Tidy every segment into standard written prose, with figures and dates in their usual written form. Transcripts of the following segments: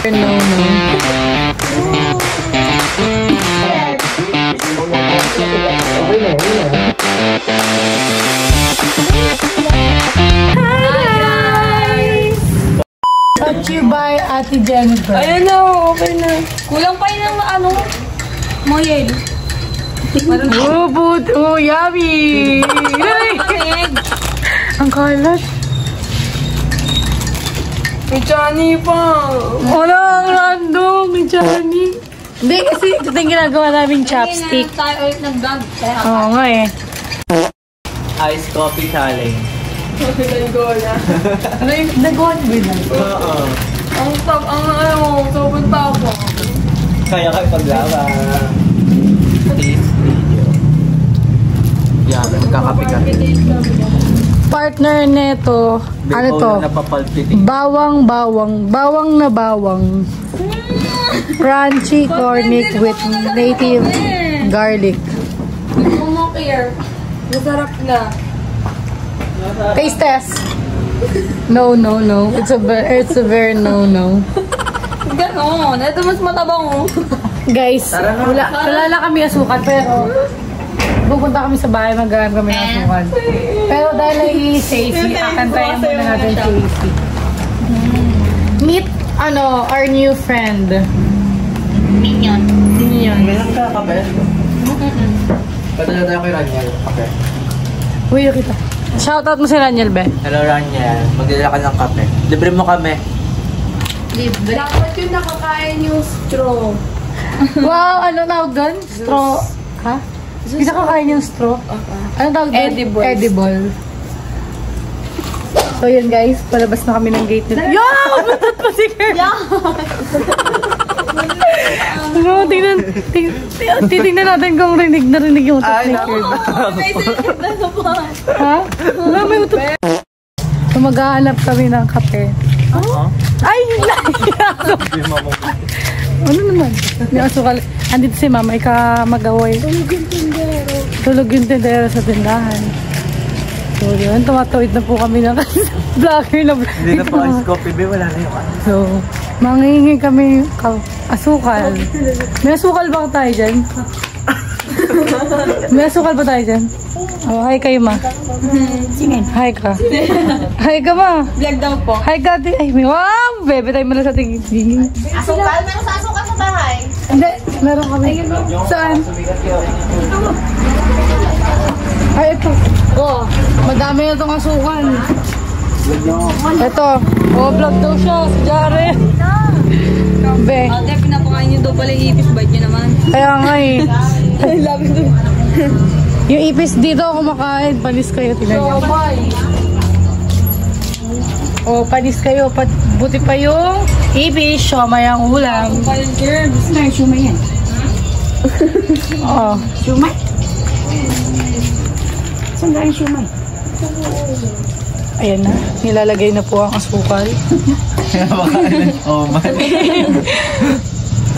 No, no. Taught you by Ate Jennifer. Ayun na, okay na. Kulang pa yun ng ano, moyel. Oh, yummy! Ang kalat. May Johnny pa. Wala, ang random. May Johnny. Hindi, kasi ito yung ginagawa naming chopstick. Tayo ulit nag-vlog. Oo nga eh. Ice coffee challenge. Nag-gola. Ano yung nagawa niyo ba yun? Oo. Ang sobrang tapo. Kaya kayo paglaban. Taste video. Yan, nagkakape-kape. Partner neto, ano to? Bawang na bawang. Crunchy cornic with native garlic. Kumakir. Masarap na. Taste test. No. It's a very no. Ganon. Ito mas matabang oh. Guys, wala na kami asukal pero pupunta kami sa bahay, mag-garam kami ng asukal. Pero dahil nai-Stacy, akantayan muna natin Stacy. Meet, our new friend. Minion. May lang ka kape? Pwede na tayo kay Raniel. Kape. Uy, kita. Shoutout mo si Raniel, be. Hello Raniel, magdala ka ng kape. Libre mo kami. Libre. Dapat yung nakakain yung straw. Wow, ano tawag doon? Straw. Ha? Hindi nakakain yung straw? Ano tawag doon? Edible. So yun guys, palabas na kami ng gate nila. Yo! Butot pa si Kurt! No, titignan natin kung rinig yung utot ni Kurt. Ha? Wala, may utot. So maghahanap kami ng kape. Ay! Ano naman? May asukal. Andito si Mama, mag-away. Tulog yung tindero sa tindahan. So yun, tumatuwid na po kami ng vlogger na vlogger. Hindi na po ice coffee, be. Wala na yung So, manghihingi kami asukal. May asukal ba tayo dyan? May asukal ba tayo dyan? Oh, hi kayo, Ma. Sige. Hi ka. Hi ka, Ma. Vlog daw po. Hi ka, ay, wow! Bebe tayo muna sa tingin. Asukal? Meron sa asukal sa bahay? Hindi, meron kami. Saan? Ay, ito. Oh, madami na itong asukal. Ito. Oh, vlog daw siya. Si Jared. Be. Ate, pinapakain nyo daw pala yung ipis. Bite nyo naman. Kaya nga eh. Yung ipis dito kumakain. Panis kayo. Tingnan nyo. Oh, panis kayo. Buti pa yung ipis. Siomay ang ulam. Gusto na yung siomay yan. Oh. Siomay? Saan na yung siomay? Ayan na. Nilalagay na po ang asukal. Oh man.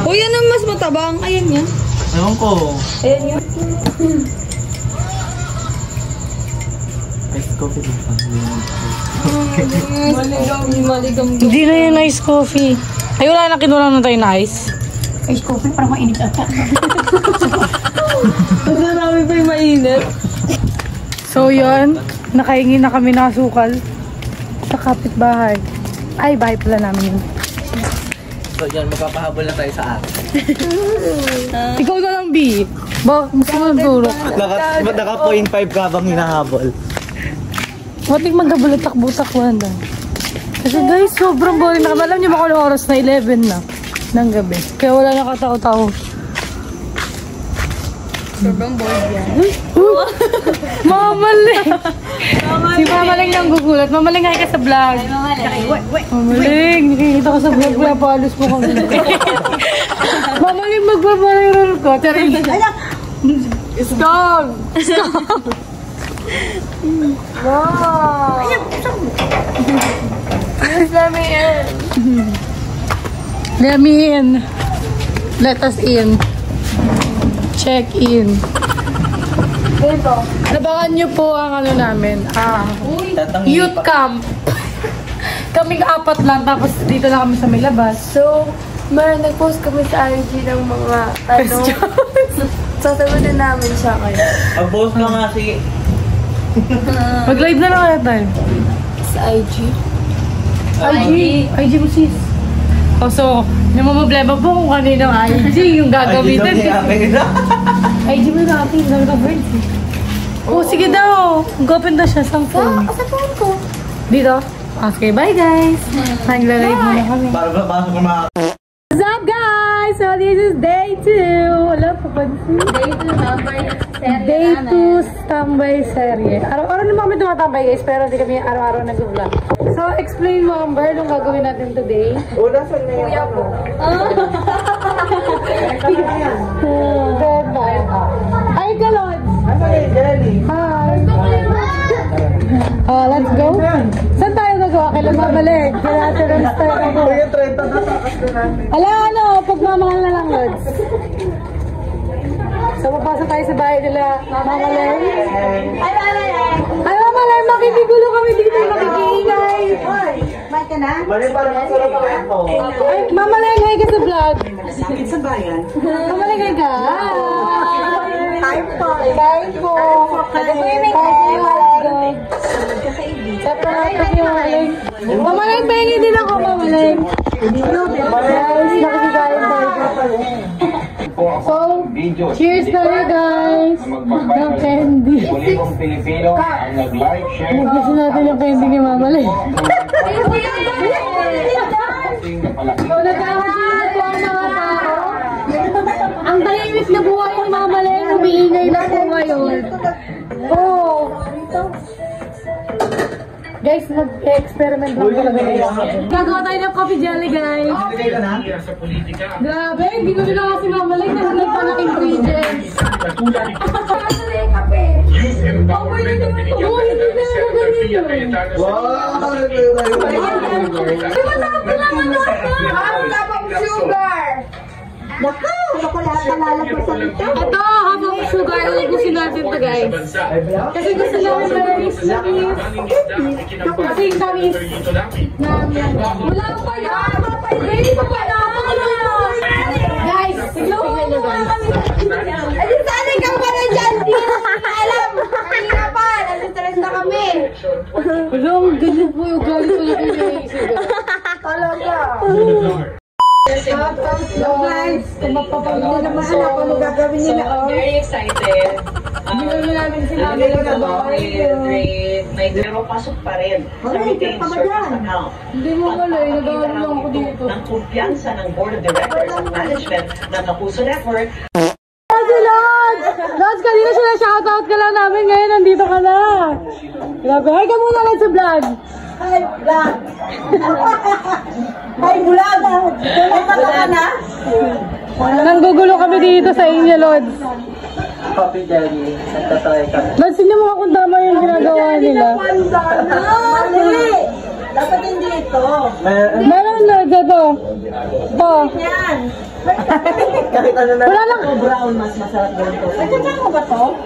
Uy, ano mas matabang? Ayan yan. Ewan ko. Ayan yun. Ice coffee din pa. Maligam. Hindi na yung ice coffee. Ay, wala na kinulang na tayo na ice. Ice coffee, parang mainit ata. Mas marami pa yung mainit. So, yun. Nakahingi na kami ng asukal sa kapitbahay. Ay, bahay pala namin yun. So yan, magpapahabol na tayo sa akin. Ikaw na lang, B. Gusto mo ng turok? Naka 0.5 ka bang hinahabol? Matik magkabulat takbo-takbuhan daw. Kasi guys, sobrang boring na kami. Alam niyo ba kung oras na 11 na ng gabi. Kaya wala nakatao-tao. Sobrang bored yan. Mamaling! Si Mamaling nang gugulat. Mamaling, hi ka sa vlog. Mamaling, nakikita ko sa vlog. Wala pa halos mo kami. Mamaling, magbabayaran ko. Charing. Stop! Stop! Wow! Let me in. Let me in. Let us in. Check in. Dito. Abangan nyo po ang ano namin. Youth camp. kaming apat lang, tapos dito lang kami sa may labas. So, nag-post kami sa IG ng mga, sasagutin namin siya kayo. Mag-post ka nga, sige. Mag-live na lang kaya tayo. Sa IG. IG mo sis. Oh, so, namamblema po kung kaninang IG yung gagamitin. IG mo natin, nag-birds eh. Oh, sige daw. Mag-open na siya sa phone. Sa phone ko. Dito? Okay, bye guys. Nagla-live muna kami. Para pasok ko mga... What's up guys? So this is day 2. Wala pa pansin. Day 2 number serye. Day 2 tambay serye. Araw-araw naman kami tumatambay guys, pero hindi kami araw-araw nag-vlog. So explain mo Amber, anong gagawin natin today? Una sa na yung ako. Ay, Galod! Ano yung jelly? Hi! Let's go. Saan tayo nagawa? Kailan mabalik? Kaya natin ang style ako. Yung 30 na takas na natin. Ano, pagmamahal na lang, Lods. So, papasok tayo sa bahay nila, Mama Len. Ay, Mama Len, makikigulo kami dito, makikiingay. Mic ka na? Mali para masarap ako ito. Ay, Mama Len, hi ka sa vlog. Sakit sa bayan. Mama Len, hi ka. Time po. Kain po. Nag-swimming Kain eh. po. Siyempre natin yung Mama Len. Mama Len, pahingi din ako, Mama Len. Guys, nakikikain tayo. So, cheers na rin guys. Ng candy. Kuligong Pilipino ang nag-like, share, Gusto natin yung candy ni Mama Len. So, nagkakasino po ang mga tao. Ang tahimik na buhay ni Mama Len, umiingay na po ngayon. Oh. Guys, nag-experiment lang talaga guys. Gagawa tayo ng coffee jelly guys. Bigay ka na? Grabe, hindi ko nila kasi Mama Len kasi nagpanak ingredients. Youth Empowerment of Binigyan Wow! Ito, habang sugar, ubusin natin to guys. Kasi gusto namin malamis. Kasi yung tamis. Wala pa yan! Ready pa pa na! Guys, tignan nyo guys. Ayun, sana ikaw pa na dyan. Di na alam. Kanina pa. Nag-stress na kami. Alam, ganyan po yung galing ko na pinag-iisip. Talaga. Guys, kung magpapagod naman anak, ano gagawin nila? I'm very excited. Hindi naman namin sinabi Nalagay ko na ba? Pero pasok pa rin sa retained service account. Hindi mo wala, nag-aaral lang ako dito. Ng kumpiyansa ng Board of Directors at Management ng Kapuso Network. Si Lods! Lods, kanina sila shoutout ka lang namin, ngayon nandito ka na. Grabe, hi ka muna lang sa vlog. Hi, vlog. Hi, vlog. Kumata ka na? Nanggugulo kami dito sa inyo, Lods. Coffee jelly. Nagtatry ka. Lods, hindi mo kung tama yung ginagawa nila. Mali. Dapat hindi ito. Meron na, ito. Ito. Yan. Kahit ano na. Wala lang. Brown, mas masarap ganito. Nagkakama ba to?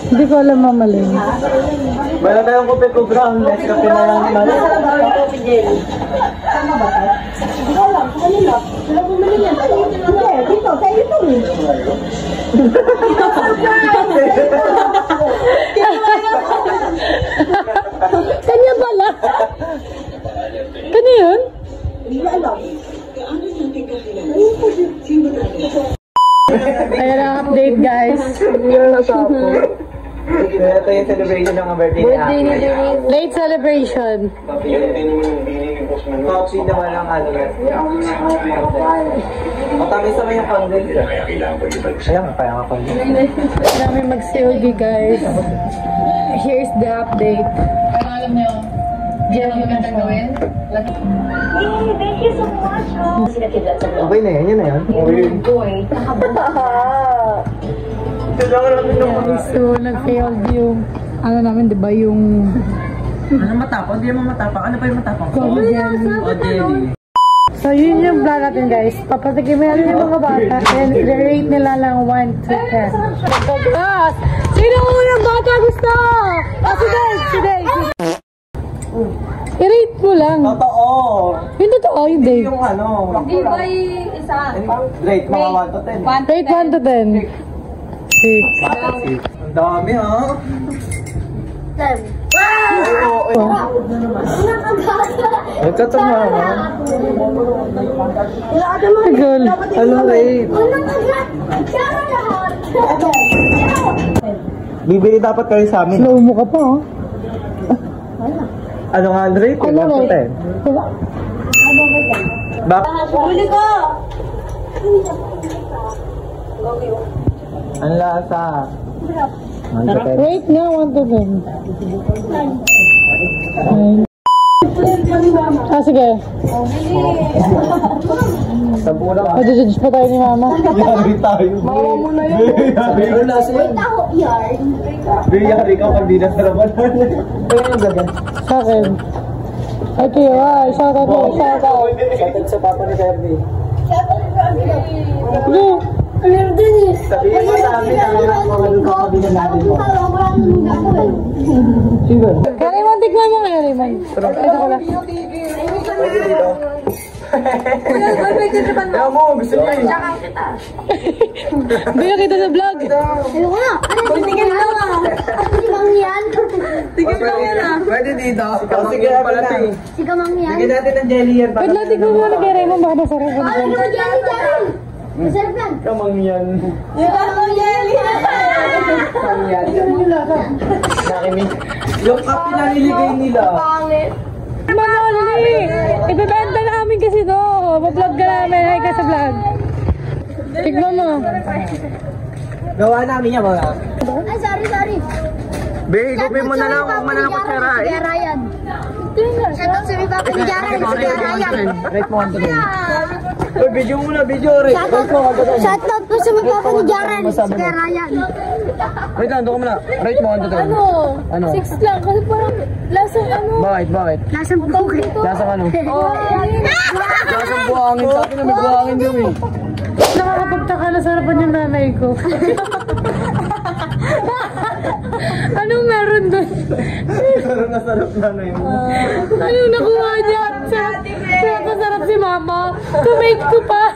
Hindi ko alam, Mama Len. Meron tayong kopi ko brown. Next kape na lang. Masarap daw yung coffee jelly. Tama ba to? Hindi ko alam. Kanila. Sila bumili yan. Hindi. Dito. Sa ito eh. Kanya pala. Kanya yun? Hindi alam. Ayan ang update, guys. Kaya ito yung celebration ng birthday ni Ate. Late celebration. Coffee naman ang ano. Matamis naman yung candle. Ayan, kaya nga candle. Kami mag-COD, guys. Here's the update. Ano alam niyo? Hindi ako magandang gawin? Thank you so much. Okay na yan, yun na yan. So, nag-failed yung, ano namin, di ba, yung Ano matapang? Hindi naman matapang. Ano ba yung matapang? coffee jelly. O jelly. So, yun yung plan natin, guys. Papatikimin natin yung mga bata and i-rate nila lang 1 to 10. Pagkas! Sino yung bata gusto? Si Dave! Si Dave! I-rate mo lang. Totoo. Yung totoo, hindi. Yung ano. Di ba yung isa? Rate mga 1 to 10. Rate 1 to 10. 6. Ang dami ha. Ito tumama. Girl. Ano rate? Bibili dapat kayo sa amin. Slow mo ka pa, oh. Ano nga ang rate? Ano 1 to rate? 10. Bak Huli ko! ang lasa. 1 to 10. Rate nga 1 to 10. Ah, sige. Sampu lang. Mag-judge pa tayo ni Mama. Yari tayo. Mawa mo na yun. Yari na siya. Yari ka pag di na sarapan. Kaya yung gagan. Sa akin. Ay, kayo, ay. Shout out mo. Shout out. Shoutout sa papa ni Ferdy. Hindi. Sabihin mo sa amin, ang mga kabila natin mo. Sige. Kaya Raymond, tikman mo kaya Raymond. Ay, ako lang. Pwede dito. Kaya mo, gusto niya eh. Hindi na kita sa vlog. Ayoko na! Tigil lang ah! Si Mang yan? Tigil lang yan ah. Pwede dito. Sige, pala na. Si Kamang yan? Bigyan natin ng jelly yan. Wait lang, tikman mo na kay Raymond. Baka masarap ko. Ay, naman jelly dyan! Masarap yan! Kamang yan. Yung Kamang jelly! Kamang yan. Nakinig. Yung kape na niligay nila. Pangit! Manoli! Ibebenta namin kasi to. Ma-vlog ka namin. Ay ka sa vlog. Tikman mo. Gawa namin yan mga. Ay, sorry! Be, gupin mo na lang. Huwag mo na lang kutsara Si eh. Kuya Ryan. Shoutout sa may papa ni Jaran, si Kuya Ryan. Rate mo 1 to 10. Uy, video mo na, video. Rate mo 1 to 10. Shoutout po sa may papa ni Jaran, si Kuya Ryan. Wait lang, doon ka muna. Rate mo 1 to 10. Ano? 6 lang. Kasi parang lasang ano. Bakit? Lasang bukit. Lasang ano? Oh, Lasang buhangin. Sa akin na may buhangin kami. nakakapagtaka na sarapan yung nanay ko. Anong meron doon? Sarap na sarap na na yun. Anong nakuha niya? Sarap si Mama. To make ko pa.